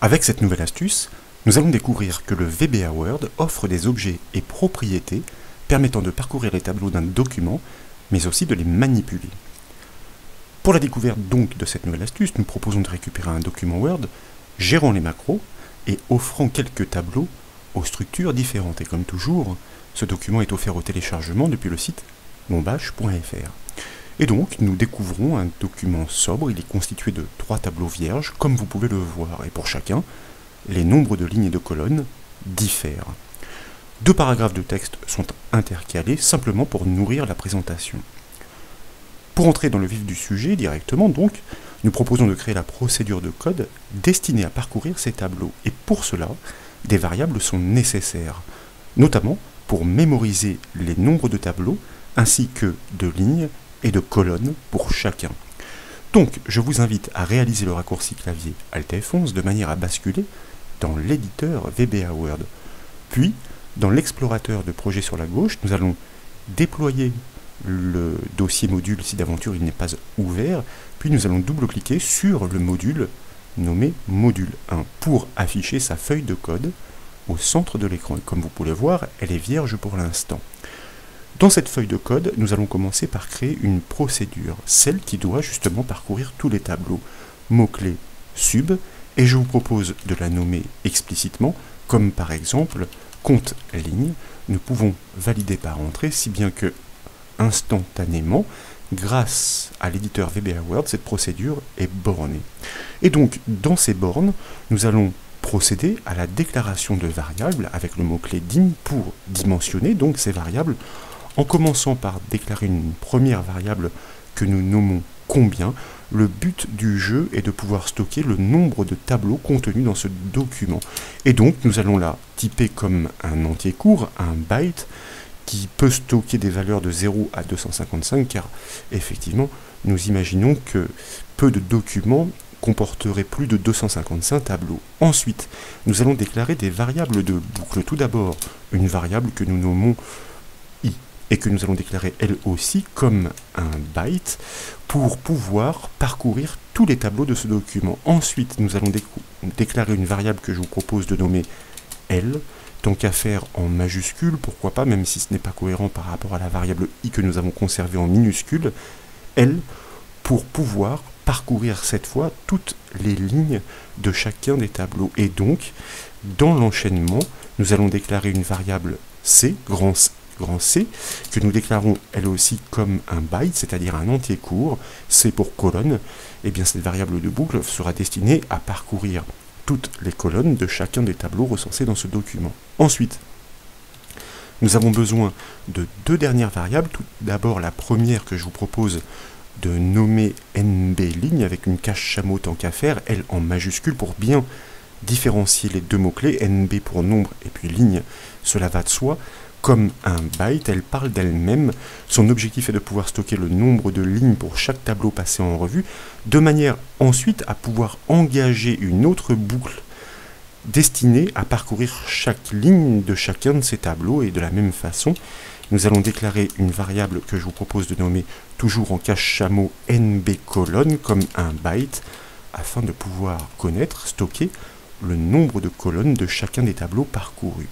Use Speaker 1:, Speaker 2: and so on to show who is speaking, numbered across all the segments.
Speaker 1: Avec cette nouvelle astuce, nous allons découvrir que le VBA Word offre des objets et propriétés permettant de parcourir les tableaux d'un document, mais aussi de les manipuler. Pour la découverte donc de cette nouvelle astuce, nous proposons de récupérer un document Word, gérant les macros et offrant quelques tableaux aux structures différentes. Et comme toujours, ce document est offert au téléchargement depuis le site mombache.fr. Et donc, nous découvrons un document sobre. Il est constitué de 3 tableaux vierges, comme vous pouvez le voir. Et pour chacun, les nombres de lignes et de colonnes diffèrent. 2 paragraphes de texte sont intercalés simplement pour nourrir la présentation. Pour entrer dans le vif du sujet directement, donc, nous proposons de créer la procédure de code destinée à parcourir ces tableaux. Et pour cela, des variables sont nécessaires, notamment pour mémoriser les nombres de tableaux ainsi que de lignes et de colonnes pour chacun. Donc, je vous invite à réaliser le raccourci clavier Alt F11 de manière à basculer dans l'éditeur VBA Word. Puis, dans l'explorateur de projet sur la gauche, nous allons déployer le dossier module si d'aventure il n'est pas ouvert, puis nous allons double-cliquer sur le module nommé module 1 pour afficher sa feuille de code au centre de l'écran. Et comme vous pouvez le voir, elle est vierge pour l'instant. Dans cette feuille de code, nous allons commencer par créer une procédure, celle qui doit justement parcourir tous les tableaux, mots-clés sub, et je vous propose de la nommer explicitement, comme par exemple compte ligne. Nous pouvons valider par entrée, si bien que instantanément, grâce à l'éditeur VBA Word, cette procédure est bornée. Et donc, dans ces bornes, nous allons procéder à la déclaration de variables avec le mot-clé dim pour dimensionner donc ces variables, en commençant par déclarer une première variable que nous nommons combien. Le but du jeu est de pouvoir stocker le nombre de tableaux contenus dans ce document. Et donc, nous allons la typer comme un entier court, un byte, qui peut stocker des valeurs de 0 à 255, car effectivement, nous imaginons que peu de documents comporteraient plus de 255 tableaux. Ensuite, nous allons déclarer des variables de boucle. Tout d'abord, une variable que nous nommons i, et que nous allons déclarer elle aussi comme un byte, pour pouvoir parcourir tous les tableaux de ce document. Ensuite, nous allons déclarer une variable que je vous propose de nommer L, tant qu'à faire en majuscule, pourquoi pas, même si ce n'est pas cohérent par rapport à la variable i que nous avons conservée en minuscule, L, pour pouvoir parcourir cette fois toutes les lignes de chacun des tableaux. Et donc, dans l'enchaînement, nous allons déclarer une variable C, grand C, que nous déclarons elle aussi comme un byte, c'est-à-dire un entier court, C pour colonne. Et bien cette variable de boucle sera destinée à parcourir toutes les colonnes de chacun des tableaux recensés dans ce document. Ensuite, nous avons besoin de 2 dernières variables. Tout d'abord, la première que je vous propose de nommer NB ligne avec une cache chameau tant qu'à faire, elle en majuscule pour bien différencier les 2 mots-clés, NB pour nombre et puis ligne, cela va de soi. Comme un byte, elle parle d'elle-même. Son objectif est de pouvoir stocker le nombre de lignes pour chaque tableau passé en revue, de manière ensuite à pouvoir engager une autre boucle destinée à parcourir chaque ligne de chacun de ces tableaux. Et de la même façon, nous allons déclarer une variable que je vous propose de nommer toujours en cache chameau NB colonne comme un byte, afin de pouvoir connaître, stocker le nombre de colonnes de chacun des tableaux parcourus.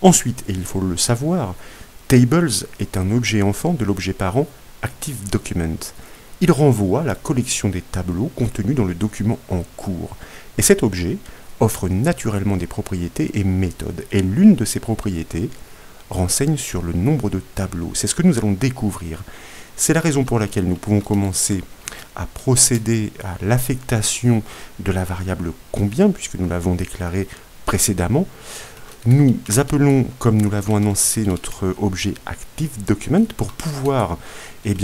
Speaker 1: Ensuite, et il faut le savoir, Tables est un objet enfant de l'objet parent ActiveDocument. Il renvoie à la collection des tableaux contenus dans le document en cours. Et cet objet offre naturellement des propriétés et méthodes. Et l'une de ces propriétés renseigne sur le nombre de tableaux. C'est ce que nous allons découvrir. C'est la raison pour laquelle nous pouvons commencer à procéder à l'affectation de la variable combien, puisque nous l'avons déclaré précédemment. Nous appelons, comme nous l'avons annoncé, notre objet ActiveDocument pour pouvoir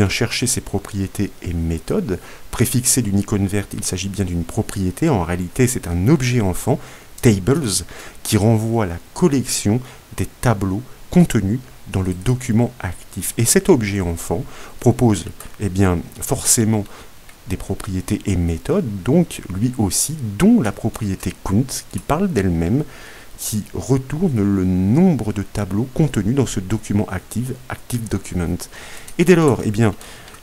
Speaker 1: chercher ses propriétés et méthodes. Préfixé d'une icône verte, il s'agit bien d'une propriété. En réalité, c'est un objet enfant, Tables, qui renvoie à la collection des tableaux contenus dans le document actif. Et cet objet enfant propose forcément des propriétés et méthodes, donc lui aussi, dont la propriété count, qui parle d'elle-même, qui retourne le nombre de tableaux contenus dans ce document ActiveDocument. Et dès lors,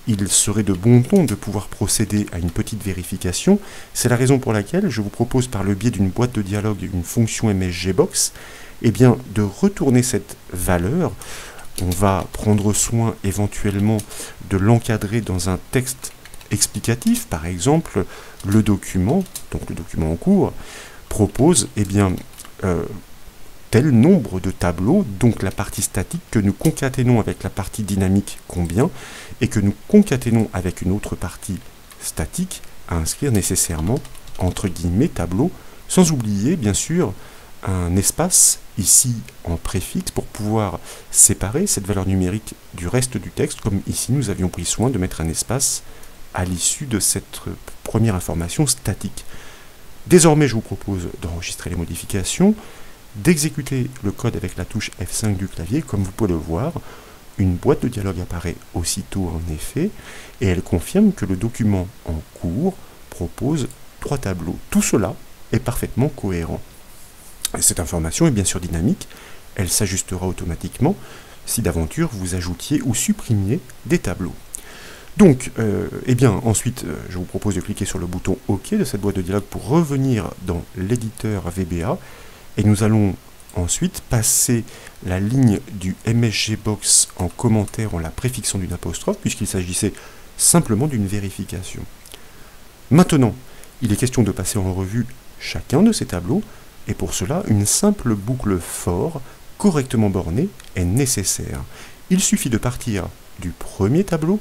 Speaker 1: il serait de bon ton de pouvoir procéder à une petite vérification. C'est la raison pour laquelle je vous propose, par le biais d'une boîte de dialogue, une fonction MSGBox, eh bien, de retourner cette valeur. On va prendre soin éventuellement de l'encadrer dans un texte explicatif. Par exemple, le document, donc le document en cours, propose eh bien, tel nombre de tableaux, donc la partie statique que nous concaténons avec la partie dynamique combien, et que nous concaténons avec une autre partie statique à inscrire nécessairement entre guillemets tableau, sans oublier bien sûr un espace ici en préfixe pour pouvoir séparer cette valeur numérique du reste du texte, comme ici nous avions pris soin de mettre un espace à l'issue de cette première information statique. Désormais, je vous propose d'enregistrer les modifications, d'exécuter le code avec la touche F5 du clavier. Comme vous pouvez le voir, une boîte de dialogue apparaît aussitôt en effet, et elle confirme que le document en cours propose 3 tableaux. Tout cela est parfaitement cohérent. Et cette information est bien sûr dynamique, elle s'ajustera automatiquement si d'aventure vous ajoutiez ou supprimiez des tableaux. Donc, eh bien, ensuite, je vous propose de cliquer sur le bouton OK de cette boîte de dialogue pour revenir dans l'éditeur VBA, et nous allons ensuite passer la ligne du MSGBox en commentaire en la préfixant d'une apostrophe, puisqu'il s'agissait simplement d'une vérification. Maintenant, il est question de passer en revue chacun de ces tableaux, et pour cela, une simple boucle for correctement bornée est nécessaire. Il suffit de partir du premier tableau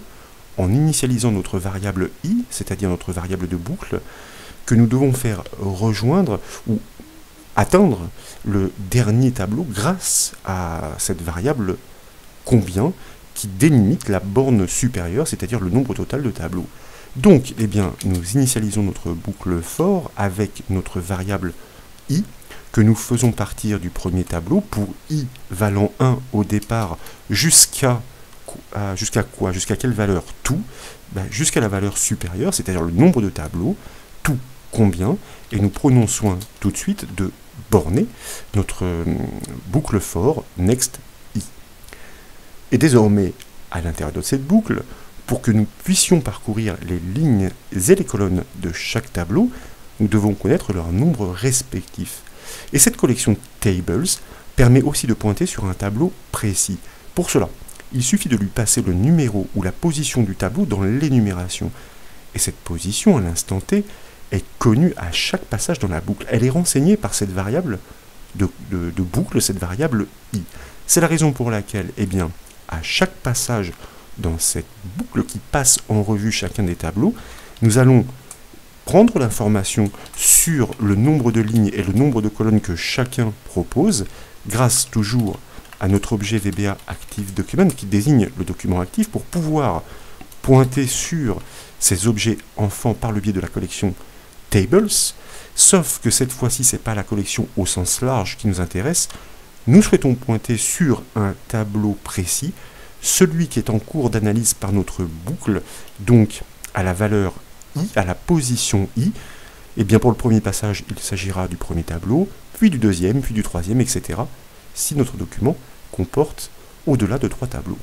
Speaker 1: en initialisant notre variable i, c'est-à-dire notre variable de boucle, que nous devons faire rejoindre ou atteindre le dernier tableau grâce à cette variable combien qui délimite la borne supérieure, c'est-à-dire le nombre total de tableaux. Donc, eh bien, nous initialisons notre boucle for avec notre variable i, que nous faisons partir du premier tableau pour i valant 1 au départ jusqu'à quoi? Jusqu'à quelle valeur? Tout. Jusqu'à la valeur supérieure, c'est-à-dire le nombre de tableaux, tout combien, et nous prenons soin tout de suite de borner notre boucle for next i. Et désormais, à l'intérieur de cette boucle, pour que nous puissions parcourir les lignes et les colonnes de chaque tableau, nous devons connaître leur nombre respectif. Et cette collection tables permet aussi de pointer sur un tableau précis. Pour cela, il suffit de lui passer le numéro ou la position du tableau dans l'énumération. Et cette position, à l'instant T, est connue à chaque passage dans la boucle. Elle est renseignée par cette variable de boucle, cette variable i. C'est la raison pour laquelle, eh bien, à chaque passage dans cette boucle qui passe en revue chacun des tableaux, nous allons prendre l'information sur le nombre de lignes et le nombre de colonnes que chacun propose, grâce toujours à notre objet VBA Active Document qui désigne le document actif pour pouvoir pointer sur ces objets enfants par le biais de la collection Tables, sauf que cette fois-ci, ce n'est pas la collection au sens large qui nous intéresse. Nous souhaitons pointer sur un tableau précis, celui qui est en cours d'analyse par notre boucle, donc à la valeur i, à la position i. Et bien pour le premier passage, il s'agira du premier tableau, puis du deuxième, puis du troisième, etc. si notre document comporte au-delà de 3 tableaux.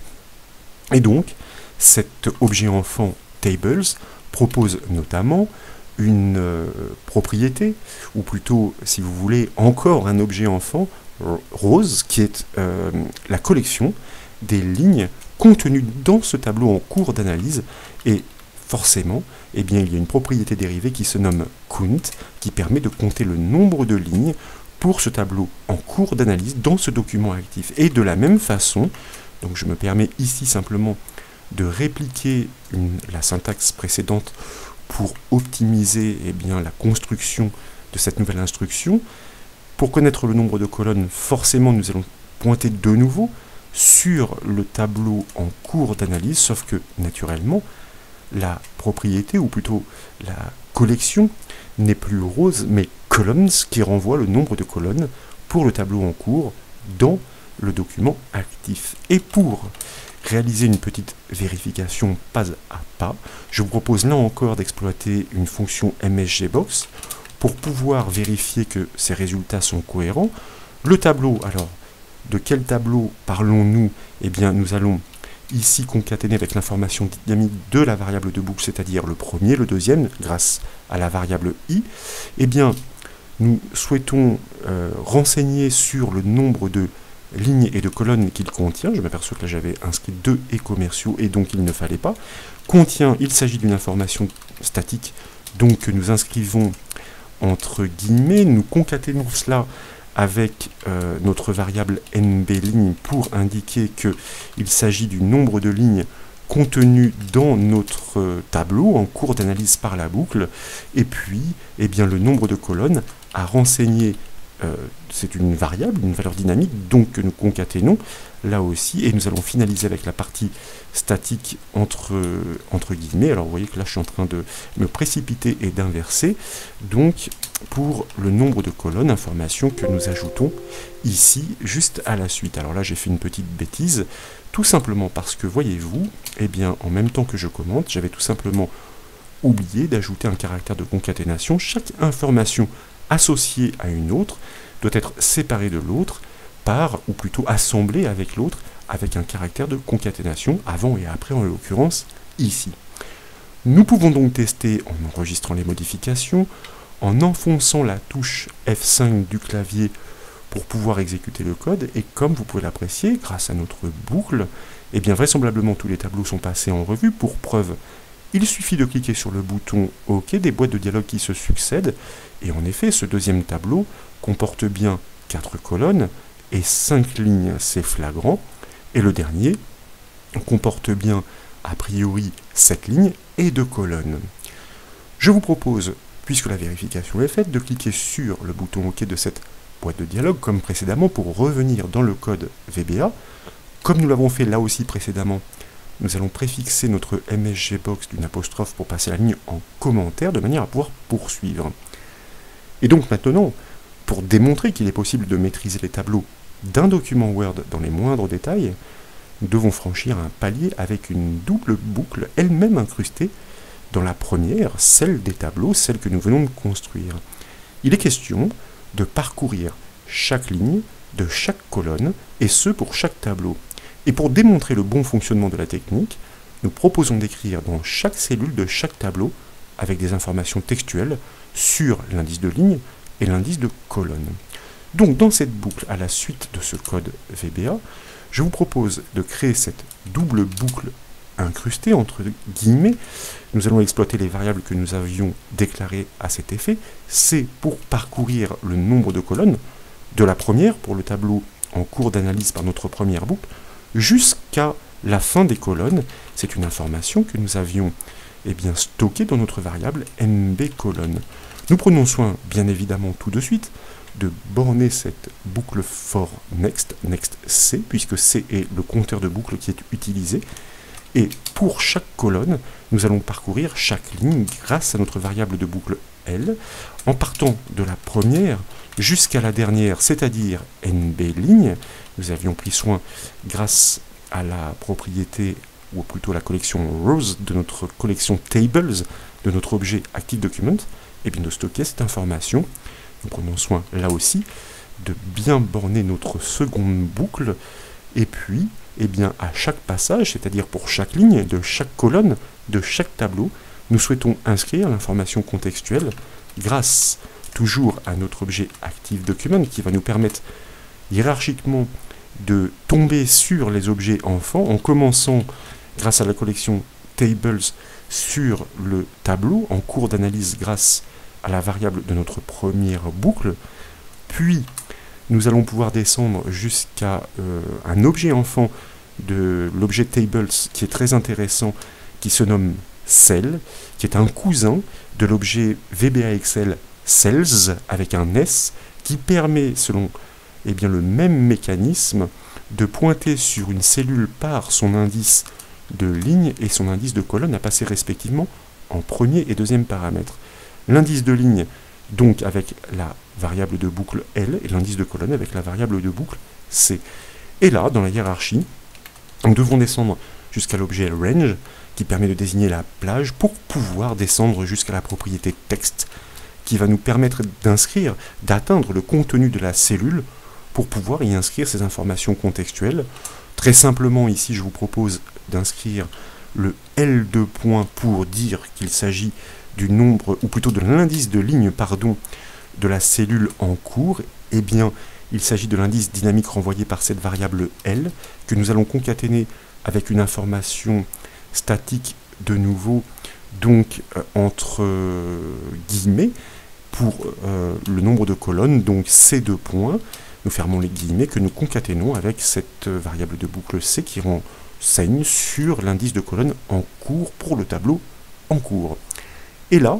Speaker 1: Et donc, cet objet enfant Tables propose notamment une propriété, ou plutôt, si vous voulez, encore un objet enfant, Rose, qui est la collection des lignes contenues dans ce tableau en cours d'analyse, et forcément, eh bien, il y a une propriété dérivée qui se nomme count, qui permet de compter le nombre de lignes pour ce tableau en cours d'analyse dans ce document actif. Et de la même façon, donc je me permets ici simplement de répliquer la syntaxe précédente pour optimiser eh bien, la construction de cette nouvelle instruction. Pour connaître le nombre de colonnes, forcément nous allons pointer de nouveau sur le tableau en cours d'analyse, sauf que naturellement, la propriété, ou plutôt la collection, n'est plus rose, mais columns, qui renvoie le nombre de colonnes pour le tableau en cours dans le document actif. Et pour réaliser une petite vérification pas à pas, je vous propose là encore d'exploiter une fonction MSGBox pour pouvoir vérifier que ces résultats sont cohérents. Le tableau, alors, de quel tableau parlons-nous? Eh bien, nous allons ici concaténés avec l'information dynamique de la variable de boucle, c'est-à-dire le premier, le deuxième, grâce à la variable i, eh bien, nous souhaitons renseigner sur le nombre de lignes et de colonnes qu'il contient. Je m'aperçois que là j'avais inscrit 2 et commerciaux et donc il ne fallait pas. Contient, il s'agit d'une information statique, donc que nous inscrivons entre guillemets, nous concaténons cela avec notre variable nbLigne pour indiquer qu'il s'agit du nombre de lignes contenu dans notre tableau en cours d'analyse par la boucle, et puis eh bien, le nombre de colonnes à renseigner, c'est une variable, une valeur dynamique, donc que nous concaténons là aussi, et nous allons finaliser avec la partie statique entre guillemets. Alors vous voyez que là je suis en train de me précipiter et d'inverser, donc pour le nombre de colonnes, information que nous ajoutons ici juste à la suite. Alors là j'ai fait une petite bêtise, tout simplement parce que, voyez-vous, eh bien, en même temps que je commente, j'avais tout simplement oublié d'ajouter un caractère de concaténation. Chaque information associée à une autre doit être séparée de l'autre par, ou plutôt assemblée avec l'autre, avec un caractère de concaténation, avant et après en l'occurrence ici. Nous pouvons donc tester en enregistrant les modifications, en enfonçant la touche F5 du clavier pour pouvoir exécuter le code, et comme vous pouvez l'apprécier, grâce à notre boucle, eh bien vraisemblablement tous les tableaux sont passés en revue. Pour preuve, il suffit de cliquer sur le bouton OK, des boîtes de dialogue qui se succèdent, et en effet, ce deuxième tableau comporte bien 4 colonnes et 5 lignes, c'est flagrant, et le dernier comporte bien, a priori, 7 lignes et 2 colonnes. Je vous propose, puisque la vérification est faite, de cliquer sur le bouton OK de cette boîte de dialogue, comme précédemment, pour revenir dans le code VBA. Comme nous l'avons fait là aussi précédemment, nous allons préfixer notre MSGBox d'une apostrophe pour passer la ligne en commentaire, de manière à pouvoir poursuivre. Et donc maintenant, pour démontrer qu'il est possible de maîtriser les tableaux d'un document Word dans les moindres détails, nous devons franchir un palier avec une double boucle, elle-même incrustée dans la première, celle des tableaux, celle que nous venons de construire. Il est question de parcourir chaque ligne de chaque colonne, et ce pour chaque tableau. Et pour démontrer le bon fonctionnement de la technique, nous proposons d'écrire dans chaque cellule de chaque tableau, avec des informations textuelles, sur l'indice de ligne et l'indice de colonne. Donc dans cette boucle, à la suite de ce code VBA, je vous propose de créer cette double boucle incrustée, entre guillemets. Nous allons exploiter les variables que nous avions déclarées à cet effet. C'est pour parcourir le nombre de colonnes, de la première, pour le tableau en cours d'analyse par notre première boucle, jusqu'à la fin des colonnes. C'est une information que nous avions stockée dans notre variable nb:colonne. Nous prenons soin, bien évidemment, tout de suite, de borner cette boucle for next, next C, puisque C est le compteur de boucle qui est utilisé. Et pour chaque colonne, nous allons parcourir chaque ligne grâce à notre variable de boucle L, en partant de la première jusqu'à la dernière, c'est-à-dire nb:ligne. Nous avions pris soin, grâce à la propriété, ou plutôt la collection rows de notre collection tables, de notre objet ActiveDocument, et bien de stocker cette information. Nous prenons soin, là aussi, de bien borner notre seconde boucle, et puis, à chaque passage, c'est-à-dire pour chaque ligne, de chaque colonne, de chaque tableau, nous souhaitons inscrire l'information contextuelle grâce toujours à notre objet ActiveDocument qui va nous permettre hiérarchiquement de tomber sur les objets enfants en commençant grâce à la collection Tables sur le tableau en cours d'analyse grâce à la variable de notre première boucle, puis nous allons pouvoir descendre jusqu'à un objet enfant de l'objet Tables qui est très intéressant, qui se nomme Cell, qui est un cousin de l'objet VBA Excel Cells avec un S, qui permet, selon le même mécanisme, de pointer sur une cellule par son indice de ligne et son indice de colonne à passer respectivement en premier et deuxième paramètre. L'indice de ligne, donc avec la variable de boucle L, et l'indice de colonne avec la variable de boucle C. Et là, dans la hiérarchie, nous devons descendre jusqu'à l'objet range, qui permet de désigner la plage, pour pouvoir descendre jusqu'à la propriété texte, qui va nous permettre d'inscrire, d'atteindre le contenu de la cellule, pour pouvoir y inscrire ces informations contextuelles. Très simplement, ici, je vous propose d'inscrire le L2 point pour dire qu'il s'agit du nombre, ou plutôt de l'indice de ligne, pardon, de la cellule en cours, eh bien, il s'agit de l'indice dynamique renvoyé par cette variable L, que nous allons concaténer avec une information statique de nouveau, donc entre guillemets, pour le nombre de colonnes, donc C2 points, nous fermons les guillemets, que nous concaténons avec cette variable de boucle C qui renseigne sur l'indice de colonne en cours pour le tableau en cours. Et là,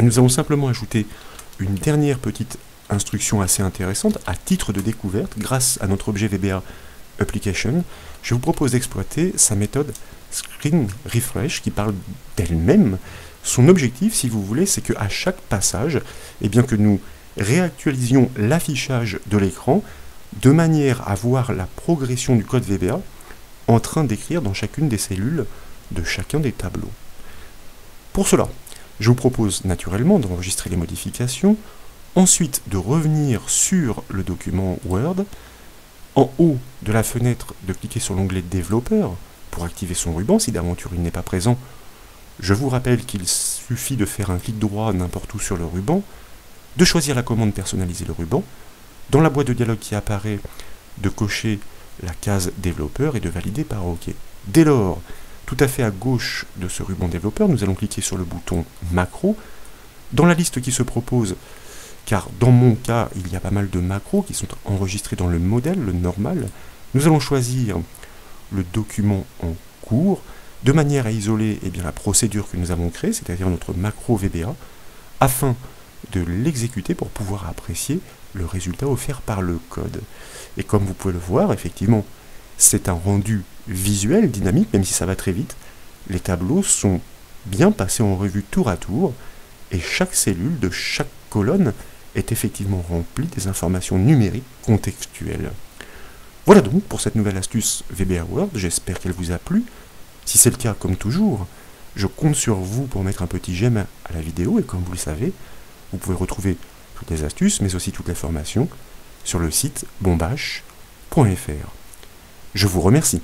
Speaker 1: nous allons simplement ajouter une dernière petite instruction assez intéressante à titre de découverte. Grâce à notre objet VBA Application, je vous propose d'exploiter sa méthode ScreenRefresh qui parle d'elle-même. Son objectif, si vous voulez, c'est qu'à chaque passage, eh bien, que nous réactualisions l'affichage de l'écran de manière à voir la progression du code VBA en train d'écrire dans chacune des cellules de chacun des tableaux. Pour cela, je vous propose naturellement d'enregistrer les modifications, ensuite de revenir sur le document Word, en haut de la fenêtre de cliquer sur l'onglet Développeur pour activer son ruban si d'aventure il n'est pas présent. Je vous rappelle qu'il suffit de faire un clic droit n'importe où sur le ruban, de choisir la commande personnaliser le ruban, dans la boîte de dialogue qui apparaît, de cocher la case développeur et de valider par OK. Dès lors, tout à fait à gauche de ce ruban développeur, nous allons cliquer sur le bouton macro. Dans la liste qui se propose, car dans mon cas, il y a pas mal de macros qui sont enregistrés dans le modèle, le normal, nous allons choisir le document en cours, de manière à isoler la procédure que nous avons créée, c'est-à-dire notre macro VBA, afin de l'exécuter pour pouvoir apprécier le résultat offert par le code. Et comme vous pouvez le voir, effectivement, c'est un rendu visuel, dynamique, même si ça va très vite. Les tableaux sont bien passés en revue tour à tour, et chaque cellule de chaque colonne est effectivement remplie des informations numériques contextuelles. Voilà donc pour cette nouvelle astuce VBA Word, j'espère qu'elle vous a plu. Si c'est le cas, comme toujours, je compte sur vous pour mettre un petit j'aime à la vidéo, et comme vous le savez, vous pouvez retrouver toutes les astuces, mais aussi toutes les formations, sur le site bombache.fr. Je vous remercie.